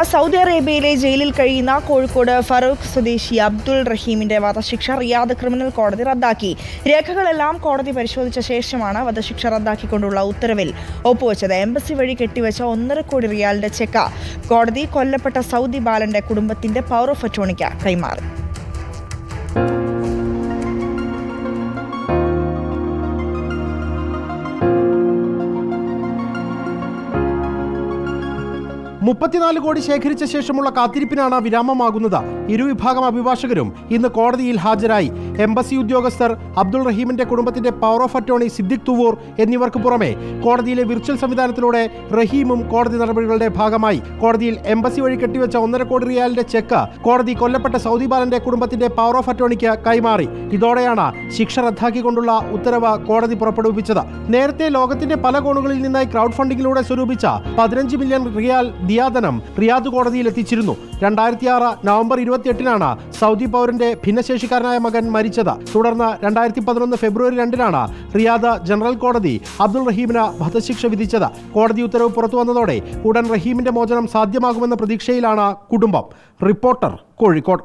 Saudi അറേബ്യയിലെ ജയിലിൽ കഴിയുന്ന കോഴിക്കോട് ഫറൂഖ് സ്വദേശി അബ്ദുൾ റഹീമിന്റെ വധശിക്ഷ റിയാദ് ക്രിമിനൽ കോടതി റദ്ദാക്കി. രേഖകളെല്ലാം കോടതി പരിശോധിച്ച ശേഷമാണ് വധശിക്ഷ റദ്ദാക്കിക്കൊണ്ടുള്ള ഉത്തരവിൽ ഒപ്പുവെച്ചത്. എംബസി വഴി കെട്ടിവെച്ച 1.5 കോടി റിയാലിന്റെ ചെക്ക് കോടതി കൊല്ലപ്പെട്ട സൗദി ബാലന്റെ കുടുംബത്തിന്റെ പവർ ഓഫ് അറ്റോർണിക്ക് കൈമാറി. $34 കോടി ശേഖരിച്ച ശേഷമുള്ള കാത്തിരിപ്പിനാണ് വിരാമമാകുന്നത്. ഇരുവിഭാഗം അഭിഭാഷകരും ഇന്ന് കോടതിയിൽ ഹാജരായി. എംബസി ഉദ്യോഗസ്ഥർ, അബ്ദുൾ റഹീമിന്റെ കുടുംബത്തിന്റെ power of attorney Siddique Thuvur എന്നിവർക്ക് പുറമെ കോടതിയിലെ വിർച്വൽ സംവിധാനത്തിലൂടെ റഹീമും കോടതി നടപടികളുടെ ഭാഗമായി. കോടതിയിൽ എംബസി വഴി കെട്ടിവെച്ച 1.5 കോടി റിയാലിന്റെ ചെക്ക് കോടതി കൊല്ലപ്പെട്ട സൗദി ബാലന്റെ കുടുംബത്തിന്റെ പവർ ഓഫ് അറ്റോർണിക്ക് കൈമാറി. ഇതോടെയാണ് ശിക്ഷ റദ്ദാക്കിക്കൊണ്ടുള്ള ഉത്തരവ് കോടതി പുറപ്പെടുവിച്ചത്. നേരത്തെ ലോകത്തിന്റെ പല കോണുകളിൽ നിന്നായി ക്രൗഡ് ഫണ്ടിങ്ങിലൂടെ സ്വരൂപിച്ച 15 മില്യൺ റിയാൽ ദിയാദനം റിയാദ് കോടതിയിൽ എത്തിച്ചിരുന്നു. 2006 നവംബർ 28-നാണ് സൗദി പൗരന്റെ ഭിന്നശേഷിക്കാരനായ മകൻ മരിച്ചത്. തുടർന്ന് 2011 ഫെബ്രുവരി 2-നാണ് റിയാദ് ജനറൽ കോടതി അബ്ദുൾ റഹീമിന് വധശിക്ഷ വിധിച്ചത്. കോടതി ഉത്തരവ് പുറത്തു വന്നതോടെ ഉടൻ റഹീമിന്റെ മോചനം സാധ്യമാകുമെന്ന പ്രതീക്ഷയിലാണ് കുടുംബം. റിപ്പോർട്ടർ, കോഴിക്കോട്.